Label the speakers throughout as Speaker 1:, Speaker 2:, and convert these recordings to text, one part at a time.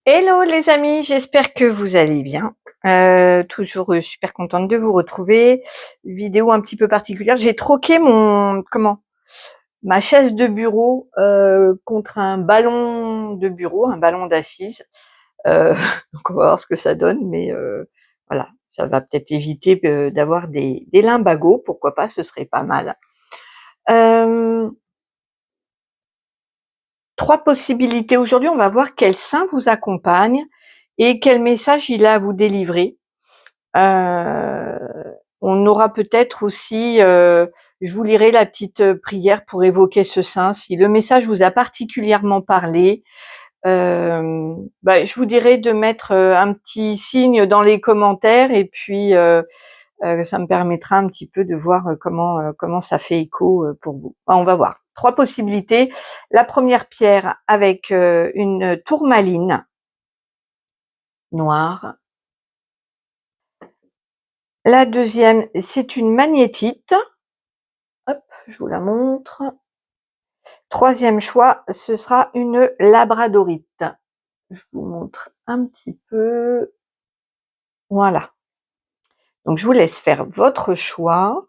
Speaker 1: Hello les amis, j'espère que vous allez bien. Toujours super contente de vous retrouver. Vidéo un petit peu particulière. J'ai troqué ma chaise de bureau contre un ballon de bureau, un ballon d'assise. Euh, donc on va voir ce que ça donne, mais voilà, ça va peut-être éviter d'avoir des limbagos. Pourquoi pas, ce serait pas mal. Euh, Trois possibilités aujourd'hui. On va voir quel saint vous accompagne et quel message il a à vous délivrer. Euh, on aura peut-être aussi, je vous lirai la petite prière pour évoquer ce saint. Si le message vous a particulièrement parlé, je vous dirai de mettre un petit signe dans les commentaires et puis ça me permettra un petit peu de voir comment ça fait écho pour vous. On va voir. Trois possibilités. La première pierre avec une tourmaline noire. La deuxième, c'est une magnétite. Hop, je vous la montre. Troisième choix, ce sera une labradorite. Je vous montre un petit peu. Voilà. Donc, je vous laisse faire votre choix.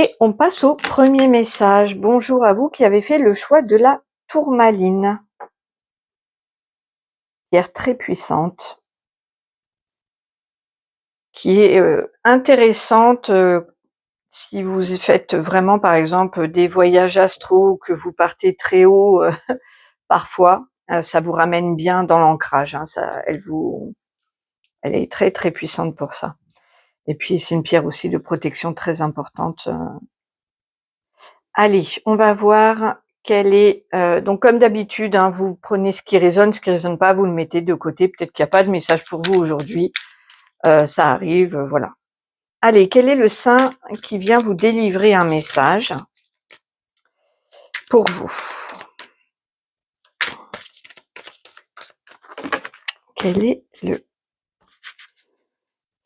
Speaker 1: Et on passe au premier message. Bonjour à vous qui avez fait le choix de la tourmaline. Pierre très puissante. Qui est intéressante si vous faites vraiment, par exemple, des voyages astro, que vous partez très haut parfois, ça vous ramène bien dans l'ancrage. Hein, elle est très très puissante pour ça. Et puis c'est une pierre aussi de protection très importante. Allez, on va voir quelle est. Donc comme d'habitude, hein, vous prenez ce qui résonne pas, vous le mettez de côté. Peut-être qu'il n'y a pas de message pour vous aujourd'hui. Ça arrive, voilà. Allez, quel est le saint qui vient vous délivrer un message pour vous? Quel est le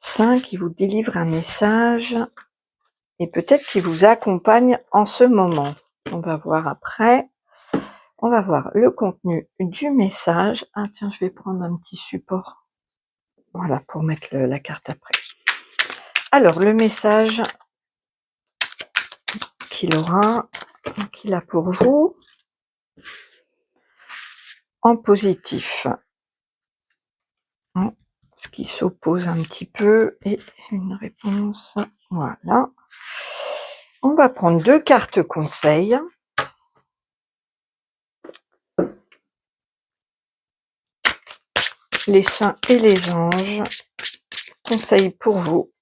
Speaker 1: saint qui vous délivre un message et peut-être qui vous accompagne en ce moment? On va voir après. On va voir le contenu du message. Ah tiens, je vais prendre un petit support. Voilà, pour mettre la carte après. Alors, le message qu'il a pour vous en positif. Ce qui s'oppose un petit peu et une réponse. Voilà. On va prendre 2 cartes conseils. Les saints et les anges. Conseils pour vous.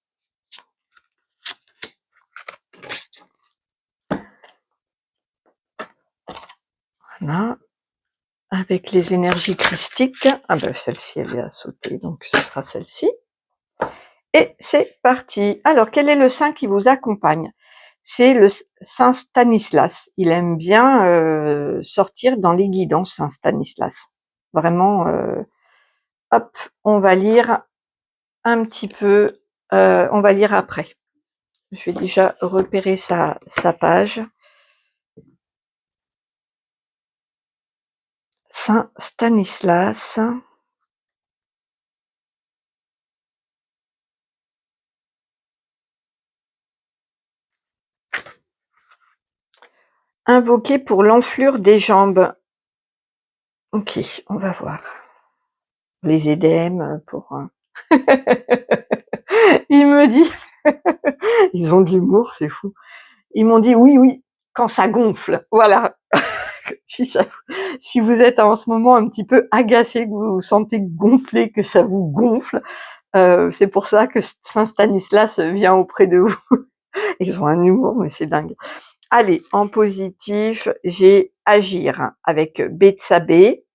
Speaker 1: Voilà. Avec les énergies christiques. Ah ben celle-ci, elle est à sauter, donc ce sera celle-ci. Et c'est parti. Alors, quel est le saint qui vous accompagne? C'est le saint Stanislas. Il aime bien sortir dans les guidances, saint Stanislas. Vraiment, hop, on va lire un petit peu, on va lire après. Je vais déjà repérer sa page. Saint Stanislas. Invoqué pour l'enflure des jambes. Ok, on va voir. Les édèmes pour... Il me dit... Ils ont de l'humour, c'est fou. Ils m'ont dit oui, quand ça gonfle. Voilà. Si vous êtes en ce moment un petit peu agacé, que vous vous sentez gonflé, que ça vous gonfle, c'est pour ça que Saint Stanislas vient auprès de vous. Ils ont un humour, mais c'est dingue. Allez, en positif, j'ai agir avec Betsabé,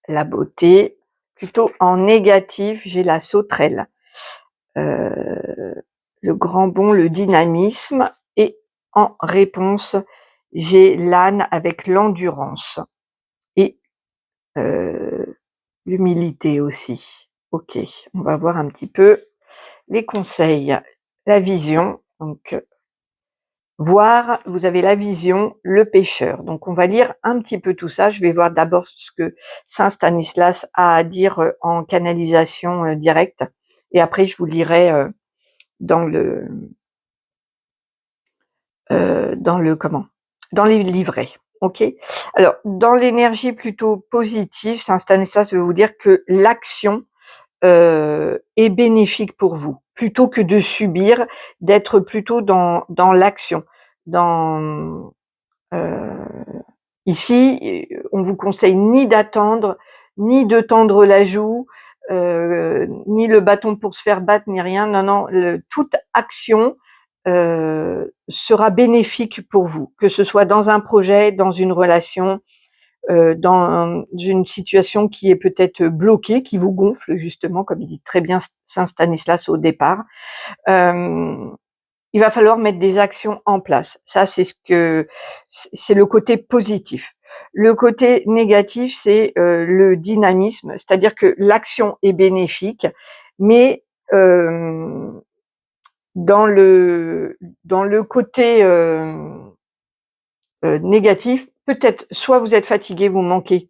Speaker 1: la beauté. Plutôt en négatif, j'ai la sauterelle. Le grand bond, le dynamisme. Et en réponse, j'ai l'âne avec l'endurance. Et l'humilité aussi. Ok, on va voir un petit peu les conseils. La vision, donc voir, vous avez la vision, le pêcheur. Donc on va lire un petit peu tout ça. Je vais voir d'abord ce que Saint Stanislas a à dire en canalisation directe, et après je vous lirai dans le comment? Dans les livrets. Ok. Alors dans l'énergie plutôt positive, Saint Stanislas veut vous dire que l'action est bénéfique pour vous, plutôt que de subir, d'être plutôt dans l'action, dans ici, on vous conseille ni d'attendre, ni de tendre la joue, ni le bâton pour se faire battre, ni rien. Non, non, toute action sera bénéfique pour vous, que ce soit dans un projet, dans une relation, dans une situation qui est peut-être bloquée, qui vous gonfle justement, comme il dit très bien Saint Stanislas au départ. Il va falloir mettre des actions en place. Ça, c'est le côté positif. Le côté négatif, c'est le dynamisme, c'est-à-dire que l'action est bénéfique, mais dans le côté négatif, peut-être soit vous êtes fatigué, vous manquez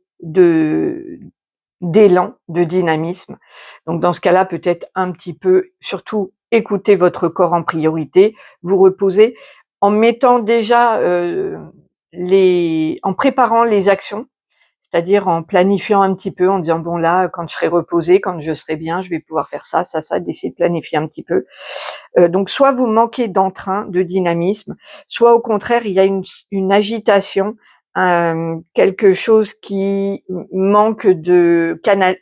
Speaker 1: d'élan, de dynamisme. Donc dans ce cas-là, peut-être un petit peu, surtout écoutez votre corps en priorité, vous reposez en mettant déjà en préparant les actions, c'est-à-dire en planifiant un petit peu, en disant bon là, quand je serai reposé, quand je serai bien, je vais pouvoir faire ça, ça, ça, d'essayer de planifier un petit peu. Donc soit vous manquez d'entrain, de dynamisme, soit au contraire il y a une agitation, quelque chose qui manque de canal,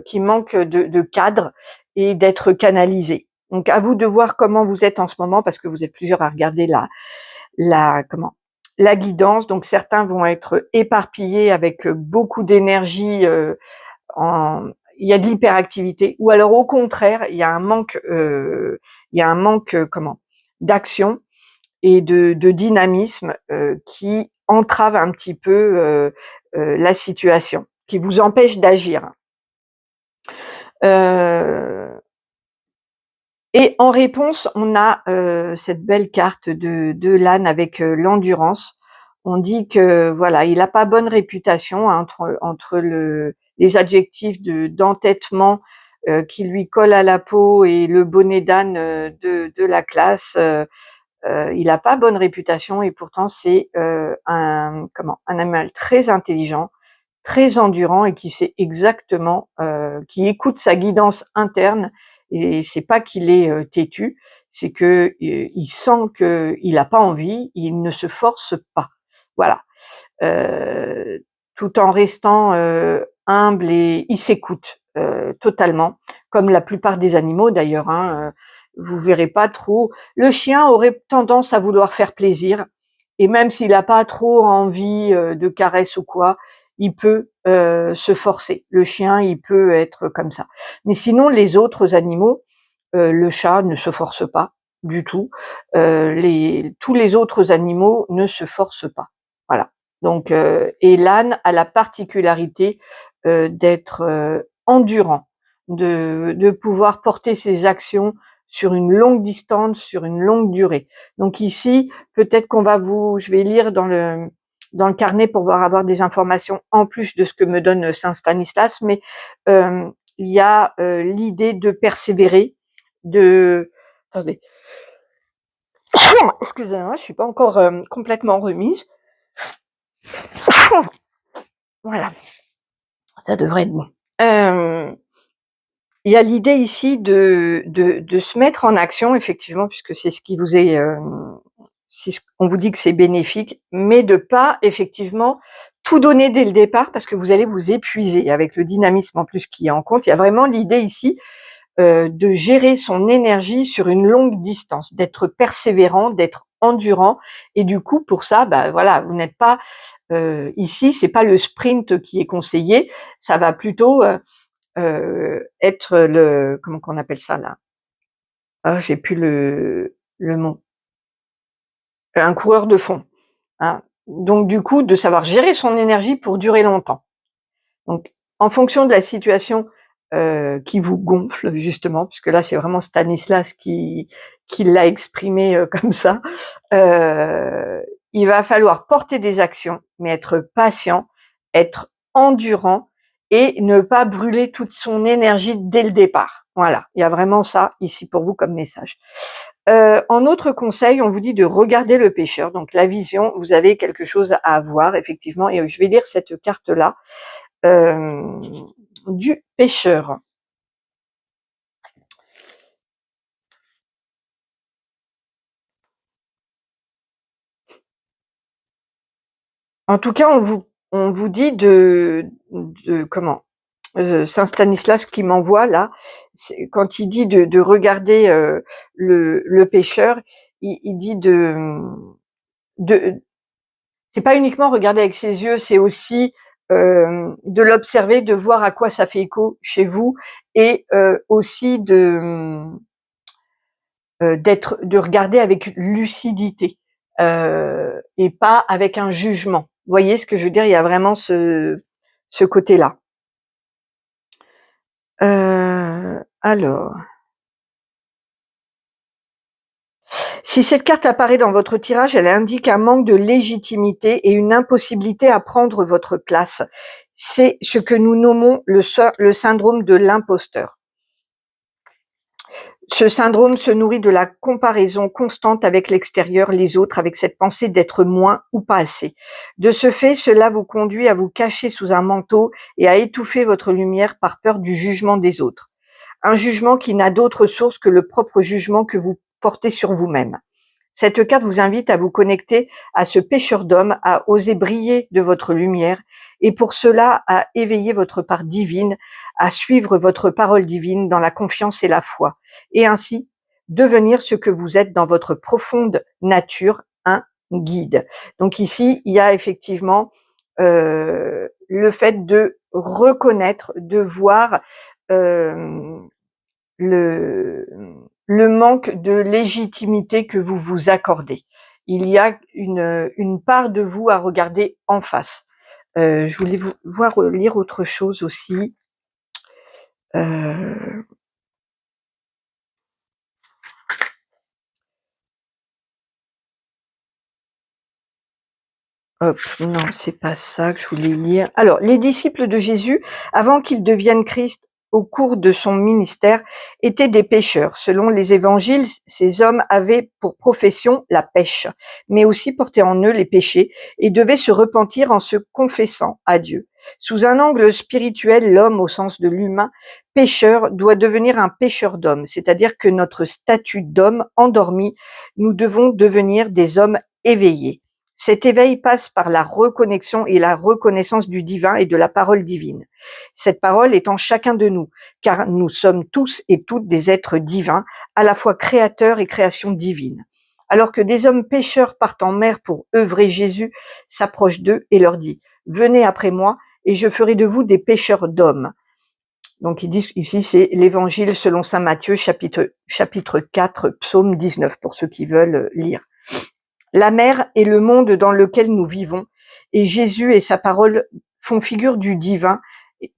Speaker 1: qui manque de cadre et d'être canalisé. Donc à vous de voir comment vous êtes en ce moment, parce que vous êtes plusieurs à regarder la guidance. Donc certains vont être éparpillés avec beaucoup d'énergie, il y a de l'hyperactivité, ou alors au contraire, il y a un manque, d'action et de dynamisme qui entrave un petit peu la situation, qui vous empêche d'agir. Et en réponse, on a cette belle carte de l'âne avec l'endurance. On dit que voilà, il n'a pas bonne réputation entre les adjectifs d'entêtement qui lui collent à la peau et le bonnet d'âne de la classe. Il n'a pas bonne réputation, et pourtant c'est un animal très intelligent, très endurant, et qui sait exactement, qui écoute sa guidance interne. Et c'est pas qu'il est têtu, c'est que il sent qu'il n'a pas envie, il ne se force pas. Voilà. Tout en restant humble, et il s'écoute totalement, comme la plupart des animaux d'ailleurs. Vous verrez pas trop. Le chien aurait tendance à vouloir faire plaisir, et même s'il n'a pas trop envie de caresses ou quoi, il peut se forcer. Le chien, il peut être comme ça. Mais sinon, les autres animaux, le chat ne se force pas du tout. Tous les autres animaux ne se forcent pas. Voilà. Donc, et l'âne a la particularité d'être endurant, de pouvoir porter ses actions sur une longue distance, sur une longue durée. Donc ici, peut-être je vais lire dans le carnet pour avoir des informations en plus de ce que me donne Saint Stanislas, mais il y a l'idée de persévérer, attendez, excusez-moi, je suis pas encore complètement remise. Voilà, ça devrait être bon. Il y a l'idée ici de se mettre en action, effectivement, puisque c'est ce qui vous est, on vous dit que c'est bénéfique, mais de pas effectivement tout donner dès le départ, parce que vous allez vous épuiser avec le dynamisme en plus qui est en compte. Il y a vraiment l'idée ici de gérer son énergie sur une longue distance, d'être persévérant, d'être endurant, et du coup pour ça, voilà, vous n'êtes pas ici, c'est pas le sprint qui est conseillé, ça va plutôt être comment qu'on appelle ça là? Ah, j'ai plus le mot. Un coureur de fond, hein. Donc du coup, de savoir gérer son énergie pour durer longtemps. Donc en fonction de la situation qui vous gonfle justement, puisque là c'est vraiment Stanislas qu'il l'a exprimé comme ça. Il va falloir porter des actions, mais être patient, être endurant et ne pas brûler toute son énergie dès le départ. Voilà, il y a vraiment ça ici pour vous comme message. En autre conseil, on vous dit de regarder le pêcheur. Donc la vision, vous avez quelque chose à voir effectivement, et je vais lire cette carte-là du pêcheur. En tout cas, on vous dit de comment Saint Stanislas qui m'envoie là, quand il dit de regarder le pêcheur, il dit de c'est pas uniquement regarder avec ses yeux, c'est aussi de l'observer, de voir à quoi ça fait écho chez vous, et aussi de regarder avec lucidité et pas avec un jugement. Vous voyez ce que je veux dire? Il y a vraiment ce côté-là. Alors, si cette carte apparaît dans votre tirage, elle indique un manque de légitimité et une impossibilité à prendre votre place. C'est ce que nous nommons le syndrome de l'imposteur. Ce syndrome se nourrit de la comparaison constante avec l'extérieur, les autres, avec cette pensée d'être moins ou pas assez. De ce fait, cela vous conduit à vous cacher sous un manteau et à étouffer votre lumière par peur du jugement des autres. Un jugement qui n'a d'autre source que le propre jugement que vous portez sur vous-même. Cette carte vous invite à vous connecter à ce pêcheur d'hommes, à oser briller de votre lumière, et pour cela à éveiller votre part divine, à suivre votre parole divine dans la confiance et la foi, et ainsi devenir ce que vous êtes dans votre profonde nature, un guide. Donc ici, il y a effectivement le fait de reconnaître, de voir euh, le, le manque de légitimité que vous vous accordez. Il y a une part de vous à regarder en face. Je voulais vous voir lire autre chose aussi. Hop, non, c'est pas ça que je voulais lire. Alors, les disciples de Jésus, avant qu'il devienne Christ, au cours de son ministère, étaient des pêcheurs. Selon les évangiles, ces hommes avaient pour profession la pêche, mais aussi portaient en eux les péchés et devaient se repentir en se confessant à Dieu. Sous un angle spirituel, l'homme, au sens de l'humain, pécheur, doit devenir un pêcheur d'hommes, c'est-à-dire que notre statut d'homme endormi, nous devons devenir des hommes éveillés. Cet éveil passe par la reconnexion et la reconnaissance du divin et de la parole divine. Cette parole est en chacun de nous, car nous sommes tous et toutes des êtres divins, à la fois créateurs et création divine. Alors que des hommes pécheurs partent en mer pour œuvrer, Jésus s'approche d'eux et leur dit « Venez après moi et je ferai de vous des pêcheurs d'hommes ». Donc ils disent ici, c'est l'évangile selon saint Matthieu, chapitre 4, psaume 19, pour ceux qui veulent lire. La mer est le monde dans lequel nous vivons, et Jésus et sa parole font figure du divin,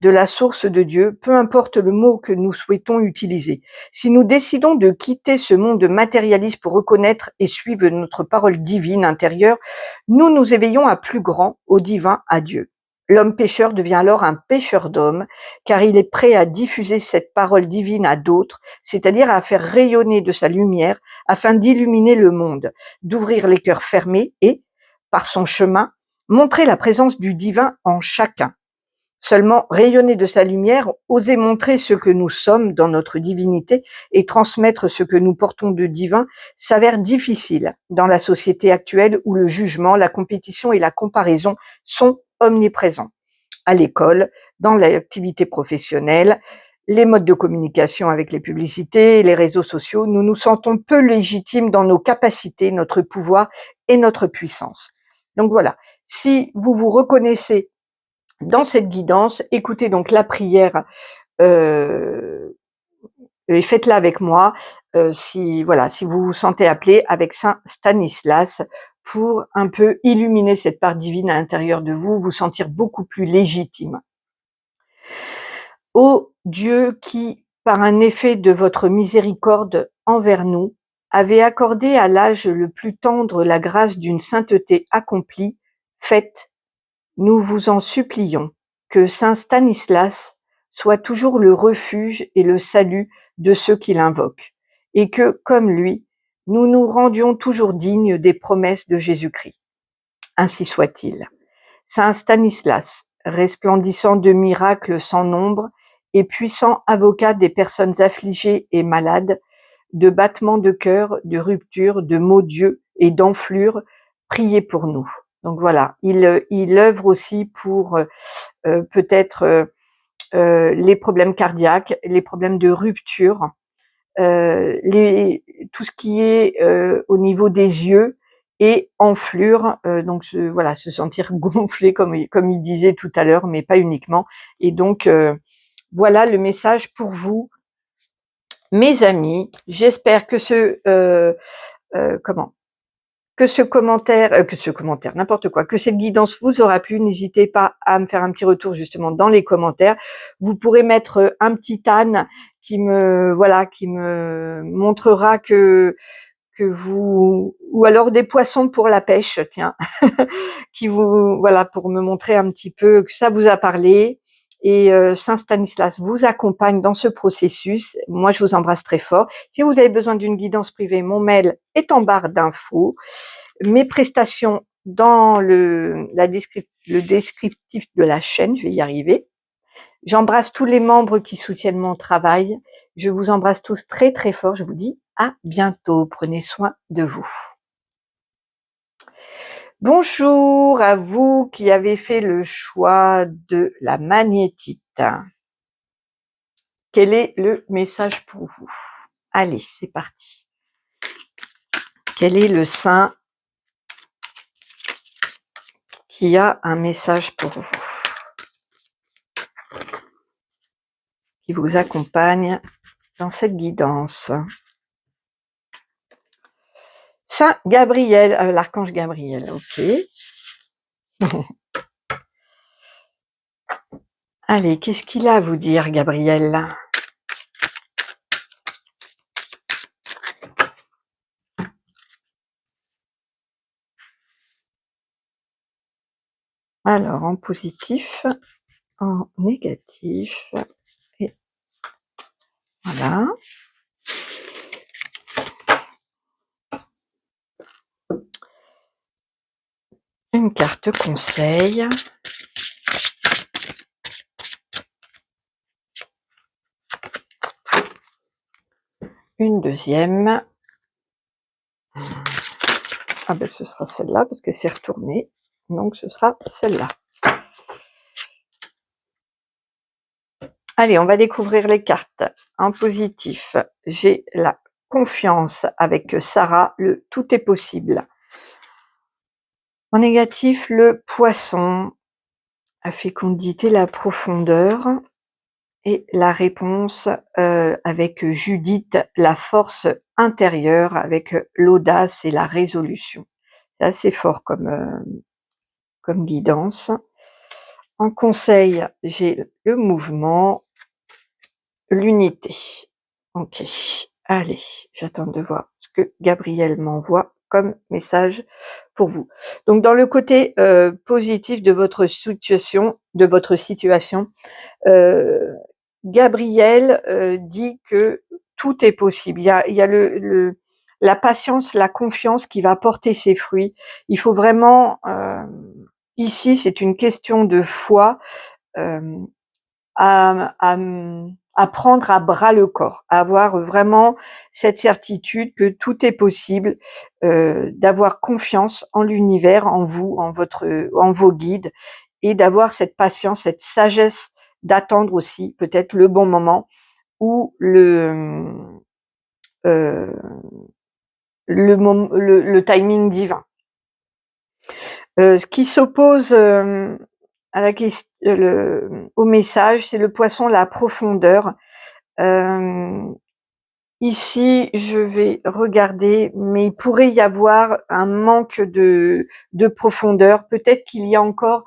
Speaker 1: de la source de Dieu, peu importe le mot que nous souhaitons utiliser. Si nous décidons de quitter ce monde matérialiste pour reconnaître et suivre notre parole divine intérieure, nous nous éveillons à plus grand, au divin, à Dieu. L'homme pécheur devient alors un pêcheur d'hommes, car il est prêt à diffuser cette parole divine à d'autres, c'est-à-dire à faire rayonner de sa lumière afin d'illuminer le monde, d'ouvrir les cœurs fermés et, par son chemin, montrer la présence du divin en chacun. Seulement rayonner de sa lumière, oser montrer ce que nous sommes dans notre divinité et transmettre ce que nous portons de divin s'avère difficile dans la société actuelle où le jugement, la compétition et la comparaison sont omniprésents. À l'école, dans l'activité professionnelle, les modes de communication avec les publicités, les réseaux sociaux, nous nous sentons peu légitimes dans nos capacités, notre pouvoir et notre puissance. Donc voilà, si vous vous reconnaissez dans cette guidance, écoutez donc la prière et faites-la avec moi si vous vous sentez appelé avec Saint Stanislas pour un peu illuminer cette part divine à l'intérieur de vous, vous sentir beaucoup plus légitime. Ô Dieu qui, par un effet de votre miséricorde envers nous, avait accordé à l'âge le plus tendre la grâce d'une sainteté accomplie, faites, nous vous en supplions, que saint Stanislas soit toujours le refuge et le salut de ceux qui l'invoquent, et que, comme lui, nous nous rendions toujours dignes des promesses de Jésus-Christ. Ainsi soit-il. Saint Stanislas, resplendissant de miracles sans nombre et puissant avocat des personnes affligées et malades, de battements de cœur, de ruptures, de maux d'yeux et d'enflures, priez pour nous. Donc voilà, il œuvre aussi pour peut-être les problèmes cardiaques, les problèmes de rupture, tout ce qui est au niveau des yeux et enflure, donc voilà, se sentir gonflé comme il disait tout à l'heure, mais pas uniquement. Et donc voilà le message pour vous, mes amis. J'espère que que ce commentaire, n'importe quoi, que cette guidance vous aura plu. N'hésitez pas à me faire un petit retour justement dans les commentaires. Vous pourrez mettre un petit âne qui me montrera que vous, ou alors des poissons pour la pêche, tiens, qui vous, voilà, pour me montrer un petit peu que ça vous a parlé. Et Saint Stanislas vous accompagne dans ce processus. Moi, je vous embrasse très fort. Si vous avez besoin d'une guidance privée, mon mail est en barre d'infos. Mes prestations dans le descriptif de la chaîne, je vais y arriver. J'embrasse tous les membres qui soutiennent mon travail. Je vous embrasse tous très très fort. Je vous dis à bientôt. Prenez soin de vous. Bonjour à vous qui avez fait le choix de la magnétite. Quel est le message pour vous? Allez, c'est parti. Quel est le saint qui a un message pour vous, qui vous accompagne dans cette guidance? Saint Gabriel, l'archange Gabriel, ok. Allez, qu'est-ce qu'il a à vous dire, Gabriel? Alors, en positif, en négatif, et voilà. Une carte conseil. Une deuxième. Ah ben ce sera celle-là parce qu'elle s'est retournée. Donc ce sera celle-là. Allez, on va découvrir les cartes. En positif, j'ai la confiance avec Sarah, le tout est possible. En négatif, le poisson, la fécondité, la profondeur. Et la réponse avec Judith, la force intérieure, avec l'audace et la résolution. C'est assez fort comme guidance. En conseil, j'ai le mouvement, l'unité. Ok, allez, j'attends de voir ce que Gabriel m'envoie comme message pour vous. Donc dans le côté positif de votre situation, Gabriel dit que tout est possible. Il y a la patience, la confiance qui va porter ses fruits. Il faut vraiment, ici, c'est une question de foi, à prendre à bras le corps, à avoir vraiment cette certitude que tout est possible, d'avoir confiance en l'univers, en vous, en vos guides, et d'avoir cette patience, cette sagesse d'attendre aussi peut-être le bon moment ou le timing divin. Ce qui s'oppose à la au message, c'est le poisson, la profondeur. Ici, je vais regarder, mais il pourrait y avoir un manque de profondeur. Peut-être qu'il y a encore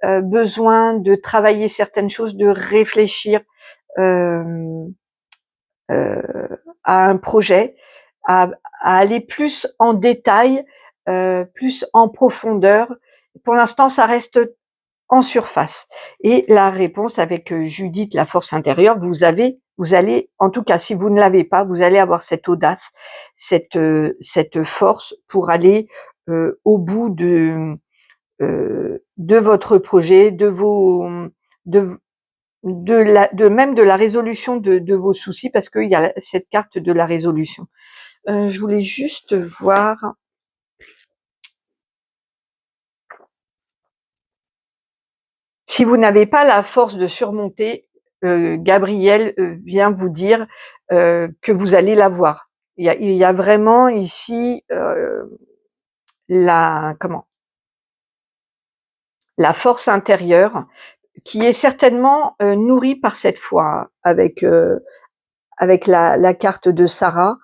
Speaker 1: besoin de travailler certaines choses, de réfléchir à un projet, à aller plus en détail, plus en profondeur. Pour l'instant, ça reste en surface. Et la réponse avec Judith, la force intérieure, vous allez, en tout cas, si vous ne l'avez pas, vous allez avoir cette audace, cette force pour aller au bout de votre projet, de, même de la résolution de vos soucis, parce qu'il y a cette carte de la résolution. Je voulais juste voir. Si vous n'avez pas la force de surmonter, Gabriel vient vous dire que vous allez l'avoir. Il y a vraiment ici la force intérieure qui est certainement nourrie par cette foi avec la carte de Sarah.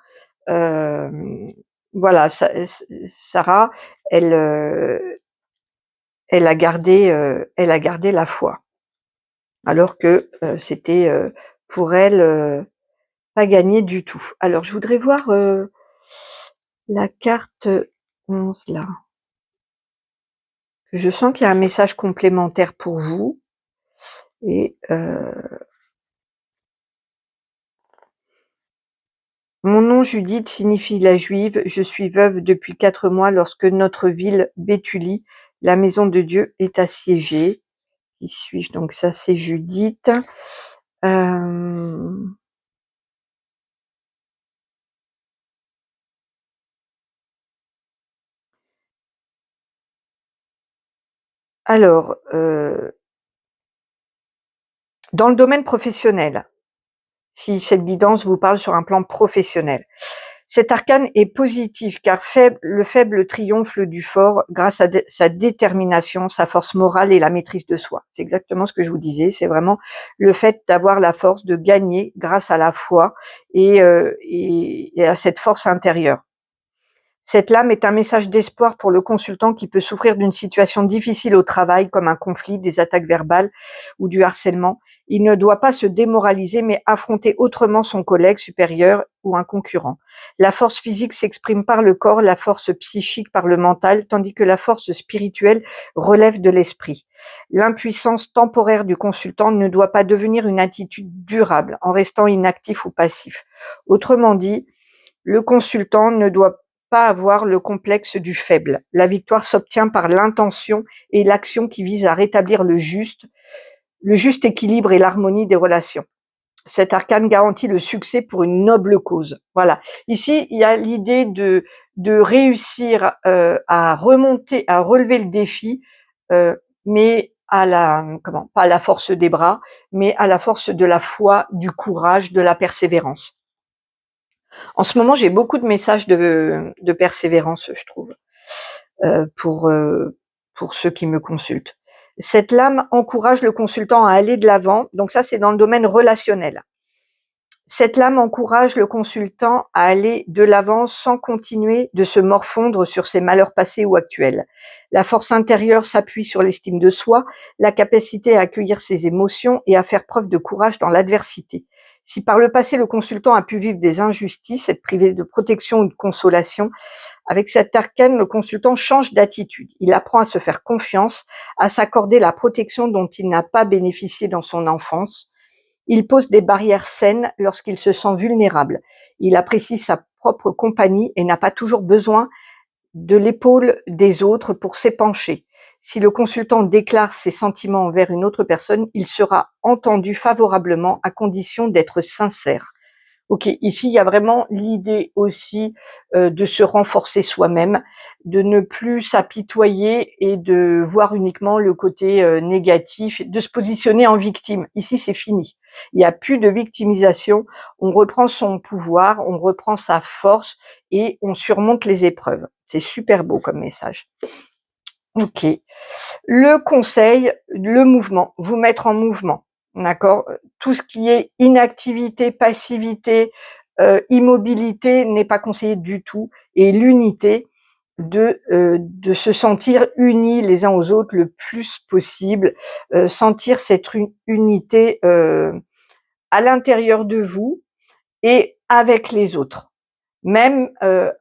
Speaker 1: Voilà, Sarah, elle a gardé la foi, alors que c'était pour elle pas gagné du tout. Alors je voudrais voir la carte 11 là. Je sens qu'il y a un message complémentaire pour vous. Et mon nom Judith signifie la Juive. Je suis veuve depuis 4 mois lorsque notre ville Béthulie, la maison de Dieu, est assiégée. Qui suis-je? Donc ça c'est Judith. Alors, dans le domaine professionnel, si cette guidance vous parle sur un plan professionnel, cet arcane est positif car le faible triomphe du fort grâce à sa détermination, sa force morale et la maîtrise de soi. C'est exactement ce que je vous disais, c'est vraiment le fait d'avoir la force de gagner grâce à la foi et à cette force intérieure. Cette lame est un message d'espoir pour le consultant qui peut souffrir d'une situation difficile au travail comme un conflit, des attaques verbales ou du harcèlement. Il ne doit pas se démoraliser mais affronter autrement son collègue supérieur ou un concurrent. La force physique s'exprime par le corps, la force psychique par le mental, tandis que la force spirituelle relève de l'esprit. L'impuissance temporaire du consultant ne doit pas devenir une attitude durable en restant inactif ou passif. Autrement dit, le consultant ne doit pas avoir le complexe du faible. La victoire s'obtient par l'intention et l'action qui visent à rétablir le juste équilibre et l'harmonie des relations. Cet arcane garantit le succès pour une noble cause. Voilà. Ici, il y a l'idée de réussir à remonter, à relever le défi, mais pas à la force des bras, mais à la force de la foi, du courage, de la persévérance. En ce moment, j'ai beaucoup de messages de persévérance, je trouve, pour ceux qui me consultent. Cette lame encourage le consultant à aller de l'avant. Donc ça, c'est dans le domaine relationnel. Cette lame encourage le consultant à aller de l'avant sans continuer de se morfondre sur ses malheurs passés ou actuels. La force intérieure s'appuie sur l'estime de soi, la capacité à accueillir ses émotions et à faire preuve de courage dans l'adversité. Si par le passé le consultant a pu vivre des injustices, être privé de protection ou de consolation, avec cet arcane, le consultant change d'attitude. Il apprend à se faire confiance, à s'accorder la protection dont il n'a pas bénéficié dans son enfance. Il pose des barrières saines lorsqu'il se sent vulnérable. Il apprécie sa propre compagnie et n'a pas toujours besoin de l'épaule des autres pour s'épancher. Si le consultant déclare ses sentiments envers une autre personne, il sera entendu favorablement à condition d'être sincère. Ok, ici il y a vraiment l'idée aussi de se renforcer soi-même, de ne plus s'apitoyer et de voir uniquement le côté négatif, de se positionner en victime. Ici c'est fini. Il n'y a plus de victimisation, on reprend son pouvoir, on reprend sa force et on surmonte les épreuves. C'est super beau comme message. Ok. Le conseil, le mouvement, vous mettre en mouvement. D'accord? Tout ce qui est inactivité, passivité, immobilité n'est pas conseillé du tout, et l'unité de se sentir unis les uns aux autres le plus possible, sentir cette unité à l'intérieur de vous et avec les autres. Même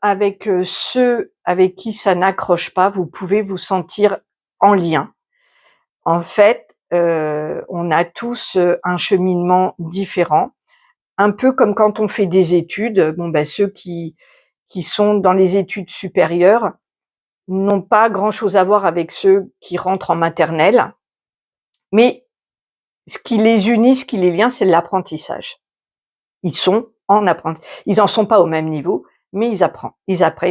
Speaker 1: avec ceux avec qui ça n'accroche pas, vous pouvez vous sentir en lien. En fait, on a tous un cheminement différent, un peu comme quand on fait des études. Bon, ben, ceux qui sont dans les études supérieures n'ont pas grand-chose à voir avec ceux qui rentrent en maternelle, mais ce qui les unit, ce qui les lie, c'est l'apprentissage. Ils sont en apprentissage. Ils en sont pas au même niveau, mais ils apprennent.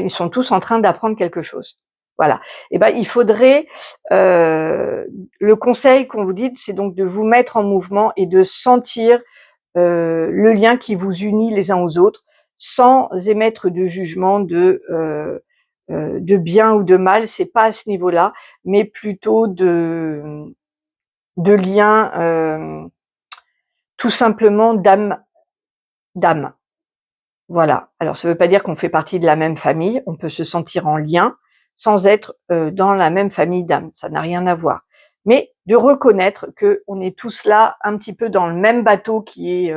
Speaker 1: Ils sont tous en train d'apprendre quelque chose. Voilà. Et ben, il faudrait, le conseil qu'on vous dit, c'est donc de vous mettre en mouvement et de sentir le lien qui vous unit les uns aux autres, sans émettre de jugement de bien ou de mal. C'est pas à ce niveau-là, mais plutôt de lien, tout simplement d'âme. Voilà. Alors ça ne veut pas dire qu'on fait partie de la même famille, on peut se sentir en lien sans être dans la même famille d'âme, ça n'a rien à voir. Mais de reconnaître qu'on est tous là un petit peu dans le même bateau qui est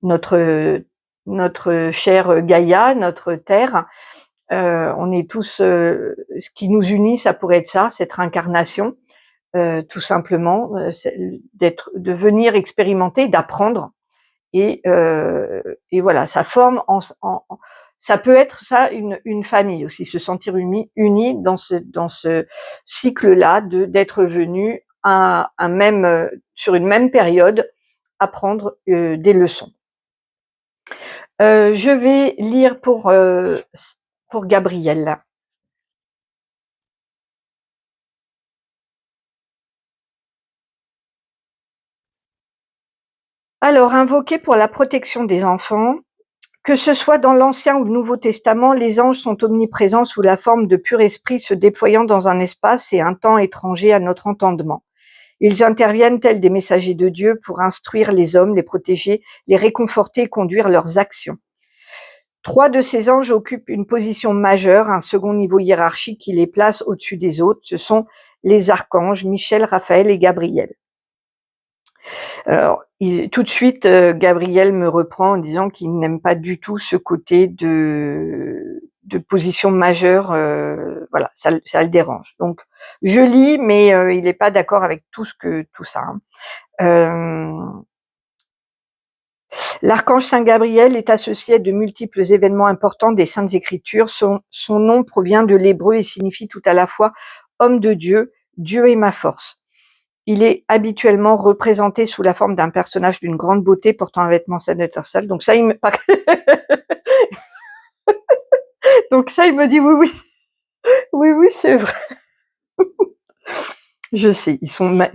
Speaker 1: notre chère Gaïa, notre terre. On est tous, ce qui nous unit, ça pourrait être ça, cette incarnation, tout simplement, de venir expérimenter, d'apprendre. Et voilà, ça forme ça peut être ça une famille aussi, se sentir unis dans ce cycle-là d'être venu à un même sur une même période apprendre des leçons. Je vais lire pour Gabriel. Alors, invoquer pour la protection des enfants. Que ce soit dans l'Ancien ou le Nouveau Testament, les anges sont omniprésents sous la forme de pur esprit se déployant dans un espace et un temps étrangers à notre entendement. Ils interviennent tels des messagers de Dieu pour instruire les hommes, les protéger, les réconforter et conduire leurs actions. 3 de ces anges occupent une position majeure, un second niveau hiérarchique qui les place au-dessus des autres. Ce sont les archanges Michel, Raphaël et Gabriel. Alors, tout de suite, Gabriel me reprend en disant qu'il n'aime pas du tout ce côté de position majeure, voilà, ça le dérange. Donc, je lis, mais il n'est pas d'accord avec tout ça. L'archange Saint Gabriel est associé à de multiples événements importants des Saintes Écritures. Son nom provient de l'hébreu et signifie tout à la fois homme de Dieu, Dieu est ma force. Il est habituellement représenté sous la forme d'un personnage d'une grande beauté portant un vêtement sacerdotal. Donc ça, il me dit oui, c'est vrai. Je sais,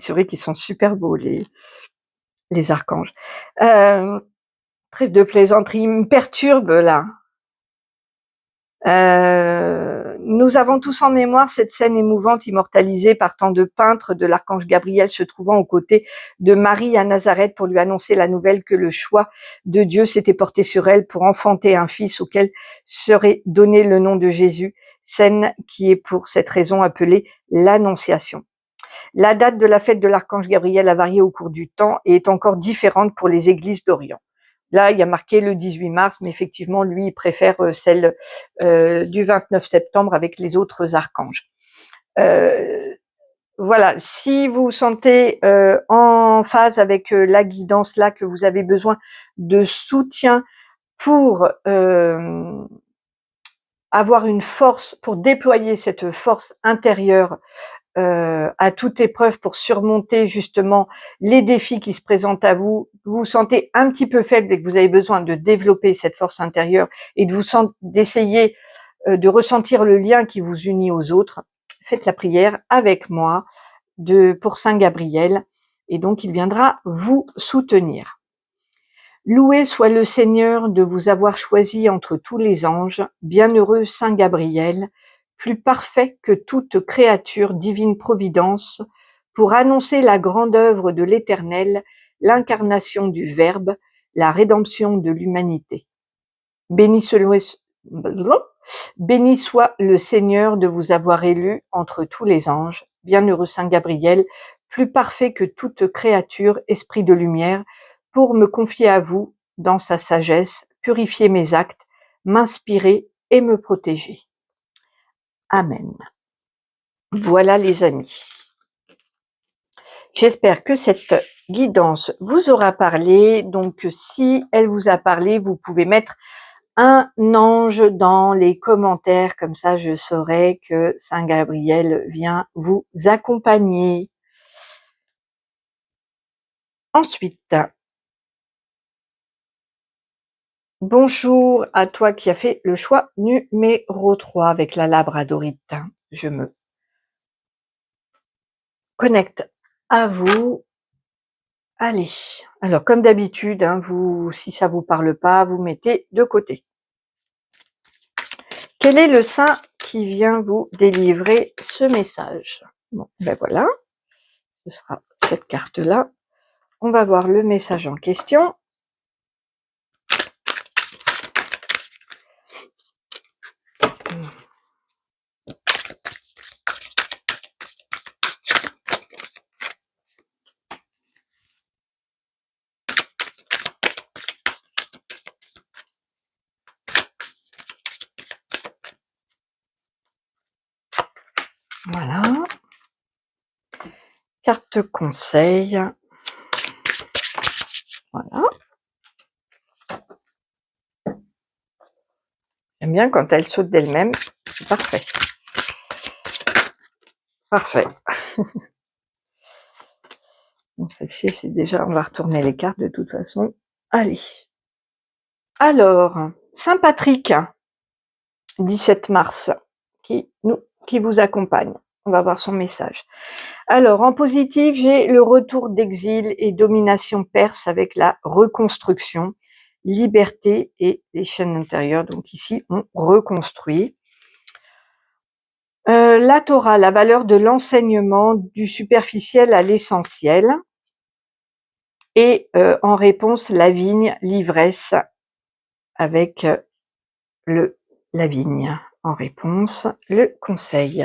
Speaker 1: c'est vrai qu'ils sont super beaux les archanges. Trêve de plaisanterie, il me perturbe là. Nous avons tous en mémoire cette scène émouvante immortalisée par tant de peintres de l'archange Gabriel se trouvant aux côtés de Marie à Nazareth pour lui annoncer la nouvelle que le choix de Dieu s'était porté sur elle pour enfanter un fils auquel serait donné le nom de Jésus, scène qui est pour cette raison appelée l'Annonciation. La date de la fête de l'archange Gabriel a varié au cours du temps et est encore différente pour les églises d'Orient. Là, il y a marqué le 18 mars, mais effectivement, lui, il préfère celle du 29 septembre avec les autres archanges. Voilà, si vous vous sentez en phase avec la guidance là, que vous avez besoin de soutien pour avoir une force, pour déployer cette force intérieure à toute épreuve pour surmonter justement les défis qui se présentent à vous, vous vous sentez un petit peu faible et que vous avez besoin de développer cette force intérieure et d'essayer de ressentir le lien qui vous unit aux autres, faites la prière avec moi pour Saint Gabriel et donc il viendra vous soutenir. Loué soit le Seigneur de vous avoir choisi entre tous les anges, bienheureux Saint Gabriel, plus parfait que toute créature divine providence, pour annoncer la grande œuvre de l'Éternel, l'incarnation du Verbe, la rédemption de l'humanité. Béni soit le Seigneur de vous avoir élu entre tous les anges, bienheureux Saint Gabriel, plus parfait que toute créature, esprit de lumière, pour me confier à vous dans sa sagesse purifier mes actes, m'inspirer et me protéger. Amen. Voilà les amis. J'espère que cette guidance vous aura parlé. Donc si elle vous a parlé, vous pouvez mettre un ange dans les commentaires, comme ça je saurai que Saint Gabriel vient vous accompagner. Ensuite, bonjour à toi qui as fait le choix numéro 3 avec la labradorite. Je me connecte à vous. Allez, alors comme d'habitude, vous, si ça vous parle pas, vous mettez de côté. Quel est le saint qui vient vous délivrer ce message? Bon, ben voilà, ce sera cette carte-là. On va voir le message en question. Voilà. Carte conseil. Voilà. J'aime bien quand elle saute d'elle-même. C'est parfait. Parfait. Bon, celle-ci, c'est déjà... On va retourner les cartes de toute façon. Allez. Alors, Saint Patrick, 17 mars, qui vous accompagne. On va voir son message. Alors, en positif, j'ai le retour d'exil et domination perse avec la reconstruction, liberté et les chaînes intérieures. Donc ici, on reconstruit. La Torah, la valeur de l'enseignement du superficiel à l'essentiel. Et en réponse, la vigne, l'ivresse, avec la vigne. En réponse, le conseil.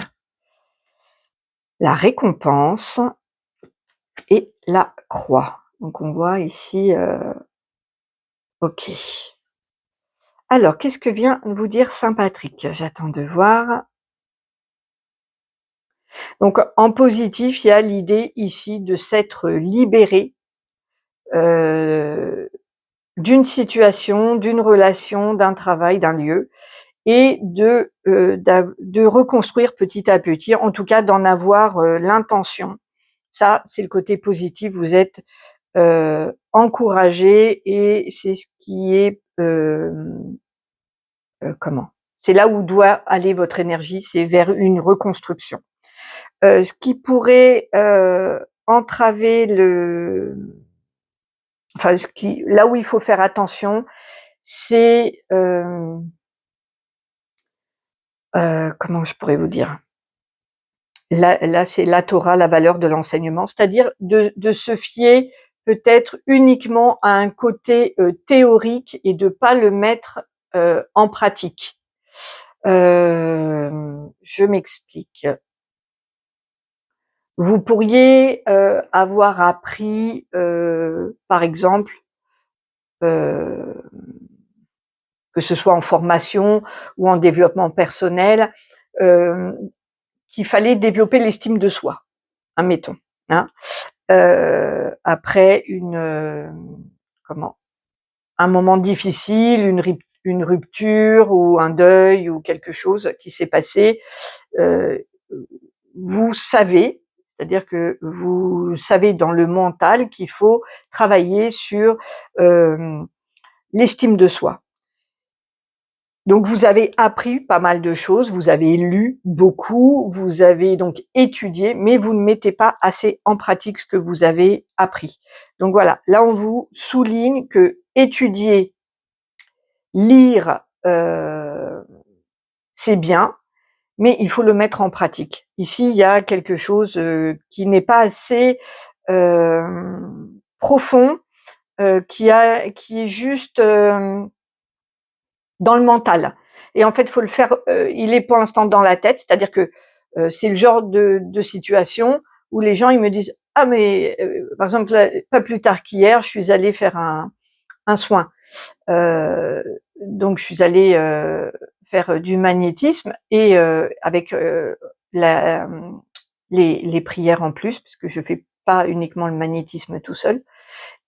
Speaker 1: La récompense et la croix. Donc on voit ici, ok. Alors, qu'est-ce que vient vous dire Saint Patrick? J'attends de voir. Donc en positif, il y a l'idée ici de s'être libéré d'une situation, d'une relation, d'un travail, d'un lieu, et de reconstruire petit à petit, en tout cas d'en avoir l'intention. Ça, c'est le côté positif, vous êtes encouragé et c'est ce qui est... comment? C'est là où doit aller votre énergie, c'est vers une reconstruction. Ce qui pourrait entraver enfin, là où il faut faire attention, c'est comment je pourrais vous dire? Là, c'est la Torah, la valeur de l'enseignement, c'est-à-dire de se fier peut-être uniquement à un côté théorique et de pas le mettre en pratique. Je m'explique. Vous pourriez avoir appris, par exemple, que ce soit en formation ou en développement personnel, qu'il fallait développer l'estime de soi, admettons. Après un moment difficile, une rupture ou un deuil ou quelque chose qui s'est passé, vous savez, c'est-à-dire que vous savez dans le mental qu'il faut travailler sur l'estime de soi. Donc vous avez appris pas mal de choses, vous avez lu beaucoup, vous avez donc étudié, mais vous ne mettez pas assez en pratique ce que vous avez appris. Donc voilà, là on vous souligne que étudier, lire, c'est bien, mais il faut le mettre en pratique. Ici, il y a quelque chose qui n'est pas assez profond, qui est juste dans le mental. Et en fait, il faut le faire, il est pour l'instant dans la tête, c'est-à-dire que c'est le genre de situation où les gens ils me disent « Ah mais par exemple, pas plus tard qu'hier, je suis allée faire un soin. » Donc je suis allée faire du magnétisme et avec les prières en plus, parce que je fais pas uniquement le magnétisme tout seul.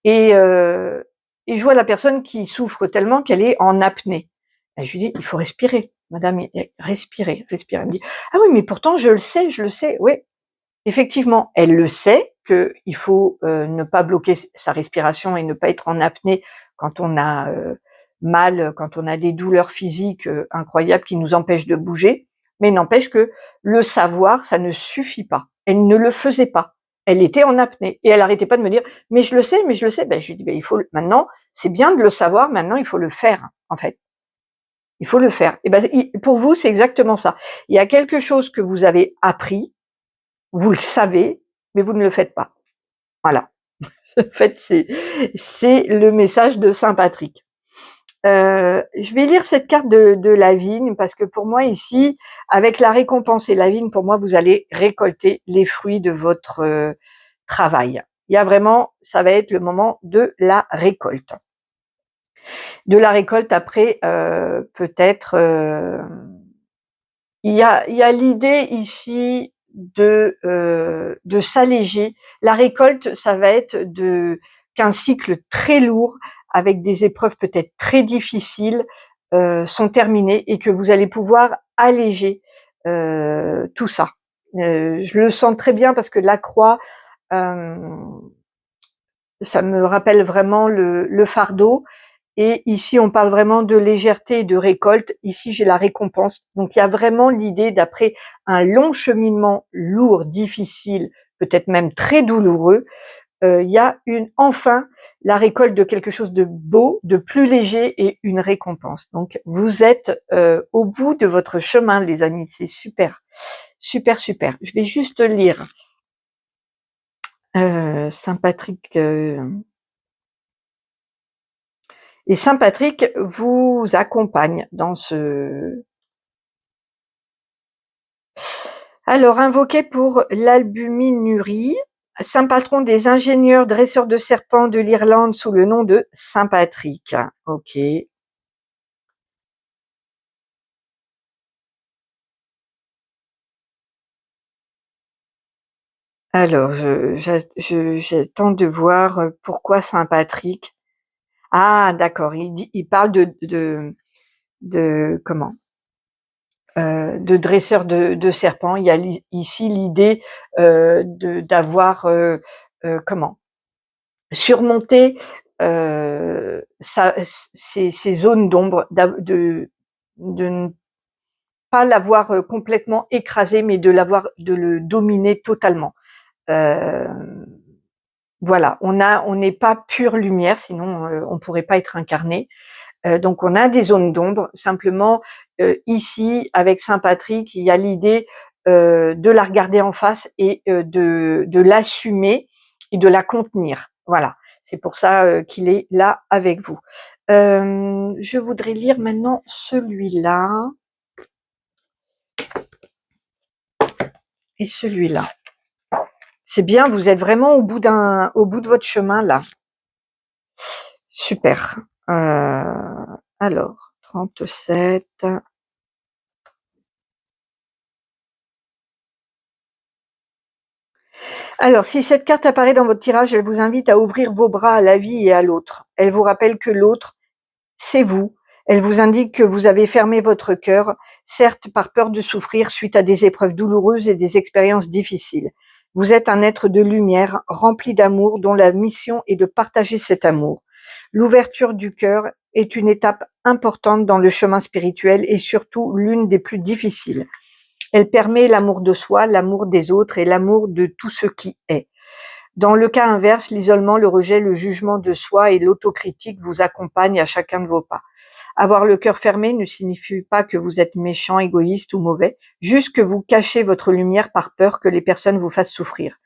Speaker 1: Et, euh, et je vois la personne qui souffre tellement qu'elle est en apnée. Et je lui dis, il faut respirer, madame, respirez, respirez. Elle me dit, ah oui, mais pourtant je le sais, je le sais. Oui, effectivement, elle le sait qu'il faut ne pas bloquer sa respiration et ne pas être en apnée quand on a mal, quand on a des douleurs physiques incroyables qui nous empêchent de bouger, mais n'empêche que le savoir, ça ne suffit pas. Elle ne le faisait pas. Elle était en apnée et elle arrêtait pas de me dire mais je le sais, mais je le sais. Ben, je lui dis ben, il faut maintenant, c'est bien de le savoir, maintenant il faut le faire en fait. Il faut le faire. Et ben, pour vous, c'est exactement ça. Il y a quelque chose que vous avez appris, vous le savez, mais vous ne le faites pas. Voilà. En fait, c'est le message de Saint Patrick. Je vais lire cette carte de la vigne parce que pour moi ici, avec la récompense et la vigne, pour moi, vous allez récolter les fruits de votre travail. Il y a vraiment, ça va être le moment de la récolte. De la récolte après, peut-être, il y a l'idée ici de s'alléger. La récolte, ça va être qu'un cycle très lourd avec des épreuves peut-être très difficiles sont terminées et que vous allez pouvoir alléger tout ça. Je le sens très bien parce que la croix, euh, ça me rappelle vraiment le fardeau. Et ici, on parle vraiment de légèreté et de récolte. Ici, j'ai la récompense. Donc, il y a vraiment l'idée d'après un long cheminement lourd, difficile, peut-être même très douloureux, il y a enfin la récolte de quelque chose de beau, de plus léger et une récompense. Donc, vous êtes au bout de votre chemin, les amis. C'est super, super, super. Je vais juste lire Saint Patrick. Et Saint Patrick vous accompagne dans ce... Alors, invoqué pour l'albuminurie, saint patron des ingénieurs dresseurs de serpents de l'Irlande sous le nom de Saint Patrick. Ok. Alors, j'attends de voir pourquoi Saint Patrick. Ah, d'accord. Il parle de comment de dresseur de serpents. Il y a ici l'idée d'avoir comment surmonter ces zones d'ombre, de ne pas l'avoir complètement écrasé, mais de le dominer totalement. Euh, voilà, on n'est pas pure lumière, sinon on pourrait pas être incarné. Donc on a des zones d'ombre. Simplement ici, avec Saint Patrick, il y a l'idée de la regarder en face et de l'assumer et de la contenir. Voilà, c'est pour ça qu'il est là avec vous. Je voudrais lire maintenant celui-là et celui-là. C'est bien, vous êtes vraiment au bout de votre chemin là. Super. Alors, 37. Alors, si cette carte apparaît dans votre tirage, elle vous invite à ouvrir vos bras à la vie et à l'autre. Elle vous rappelle que l'autre, c'est vous. Elle vous indique que vous avez fermé votre cœur, certes par peur de souffrir suite à des épreuves douloureuses et des expériences difficiles. Vous êtes un être de lumière, rempli d'amour, dont la mission est de partager cet amour. L'ouverture du cœur est une étape importante dans le chemin spirituel et surtout l'une des plus difficiles. Elle permet l'amour de soi, l'amour des autres et l'amour de tout ce qui est. Dans le cas inverse, l'isolement, le rejet, le jugement de soi et l'autocritique vous accompagnent à chacun de vos pas. Avoir le cœur fermé ne signifie pas que vous êtes méchant, égoïste ou mauvais, juste que vous cachez votre lumière par peur que les personnes vous fassent souffrir.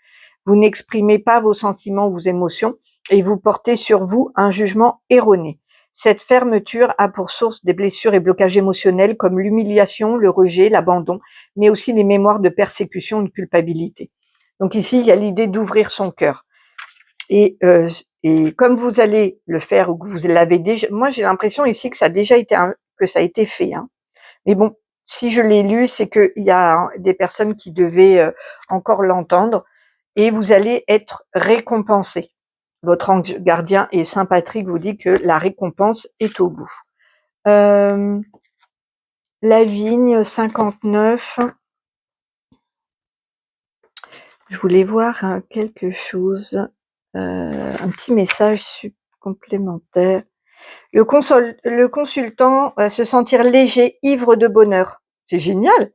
Speaker 1: Vous n'exprimez pas vos sentiments, vos émotions, et vous portez sur vous un jugement erroné. Cette fermeture a pour source des blessures et blocages émotionnels comme l'humiliation, le rejet, l'abandon, mais aussi les mémoires de persécution et de culpabilité. Donc ici, il y a l'idée d'ouvrir son cœur. Et comme vous allez le faire ou que vous l'avez déjà, moi j'ai l'impression ici que ça a déjà été que ça a été fait, hein. Mais bon, si je l'ai lu, c'est qu'il y a des personnes qui devaient encore l'entendre et vous allez être récompensé. Votre ange gardien et Saint Patrick vous dit que la récompense est au bout. La vigne 59. Je voulais voir quelque chose, un petit message complémentaire. Le consultant va se sentir léger, ivre de bonheur. C'est génial.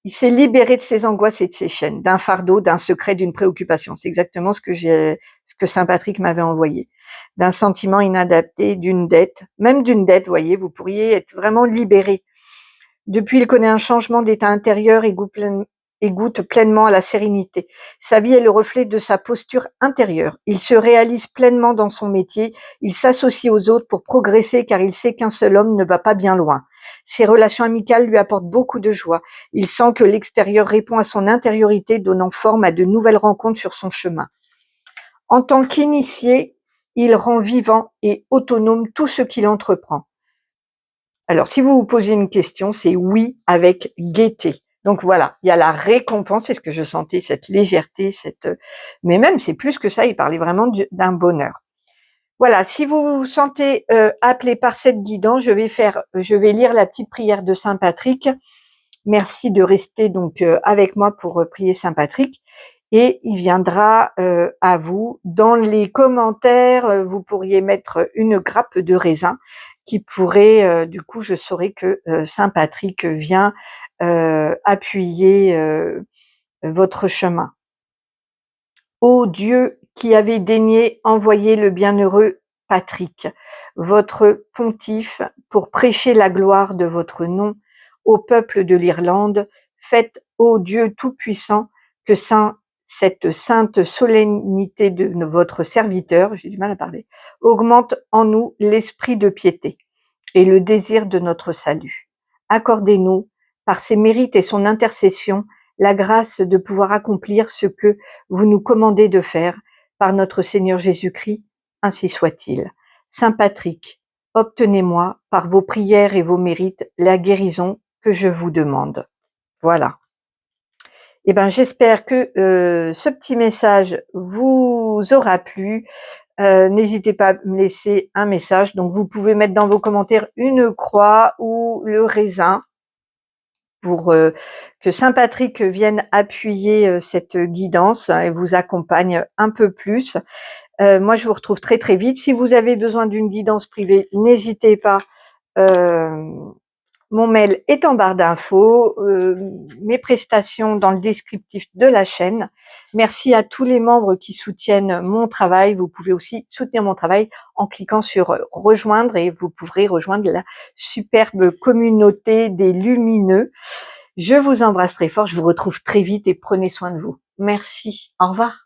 Speaker 1: Il s'est libéré de ses angoisses et de ses chaînes, d'un fardeau, d'un secret, d'une préoccupation. C'est exactement ce que Saint Patrick m'avait envoyé. D'un sentiment inadapté, d'une dette, même d'une dette, voyez, vous pourriez être vraiment libéré. Depuis, il connaît un changement d'état intérieur et goûte pleinement à la sérénité. Sa vie est le reflet de sa posture intérieure. Il se réalise pleinement dans son métier. Il s'associe aux autres pour progresser car il sait qu'un seul homme ne va pas bien loin. Ses relations amicales lui apportent beaucoup de joie. Il sent que l'extérieur répond à son intériorité, donnant forme à de nouvelles rencontres sur son chemin. En tant qu'initié, il rend vivant et autonome tout ce qu'il entreprend. Alors, si vous vous posez une question, c'est oui avec gaieté. Donc voilà, il y a la récompense, c'est ce que je sentais, cette légèreté, mais même c'est plus que ça, il parlait vraiment d'un bonheur. Voilà, si vous vous sentez appelé par cette guidance, je vais lire la petite prière de Saint Patrick. Merci de rester donc avec moi pour prier Saint Patrick. Et il viendra à vous. Dans les commentaires, vous pourriez mettre une grappe de raisin qui pourrait, du coup, je saurais que Saint Patrick vient appuyer votre chemin. Ô Dieu qui avez daigné envoyer le bienheureux Patrick, votre pontife, pour prêcher la gloire de votre nom au peuple de l'Irlande, faites, ô Dieu tout-puissant, que cette sainte solennité de votre serviteur, j'ai du mal à parler, augmente en nous l'esprit de piété et le désir de notre salut. Accordez-nous, par ses mérites et son intercession, la grâce de pouvoir accomplir ce que vous nous commandez de faire par notre Seigneur Jésus-Christ, ainsi soit-il. Saint Patrick, obtenez-moi, par vos prières et vos mérites, la guérison que je vous demande. Voilà. Eh ben, j'espère que ce petit message vous aura plu. N'hésitez pas à me laisser un message. Donc, vous pouvez mettre dans vos commentaires une croix ou le raisin pour que Saint Patrick vienne appuyer cette guidance et vous accompagne un peu plus. Moi, je vous retrouve très très vite. Si vous avez besoin d'une guidance privée, n'hésitez pas. Mon mail est en barre d'infos, mes prestations dans le descriptif de la chaîne. Merci à tous les membres qui soutiennent mon travail. Vous pouvez aussi soutenir mon travail en cliquant sur rejoindre et vous pourrez rejoindre la superbe communauté des lumineux. Je vous embrasse très fort, je vous retrouve très vite et prenez soin de vous. Merci, au revoir.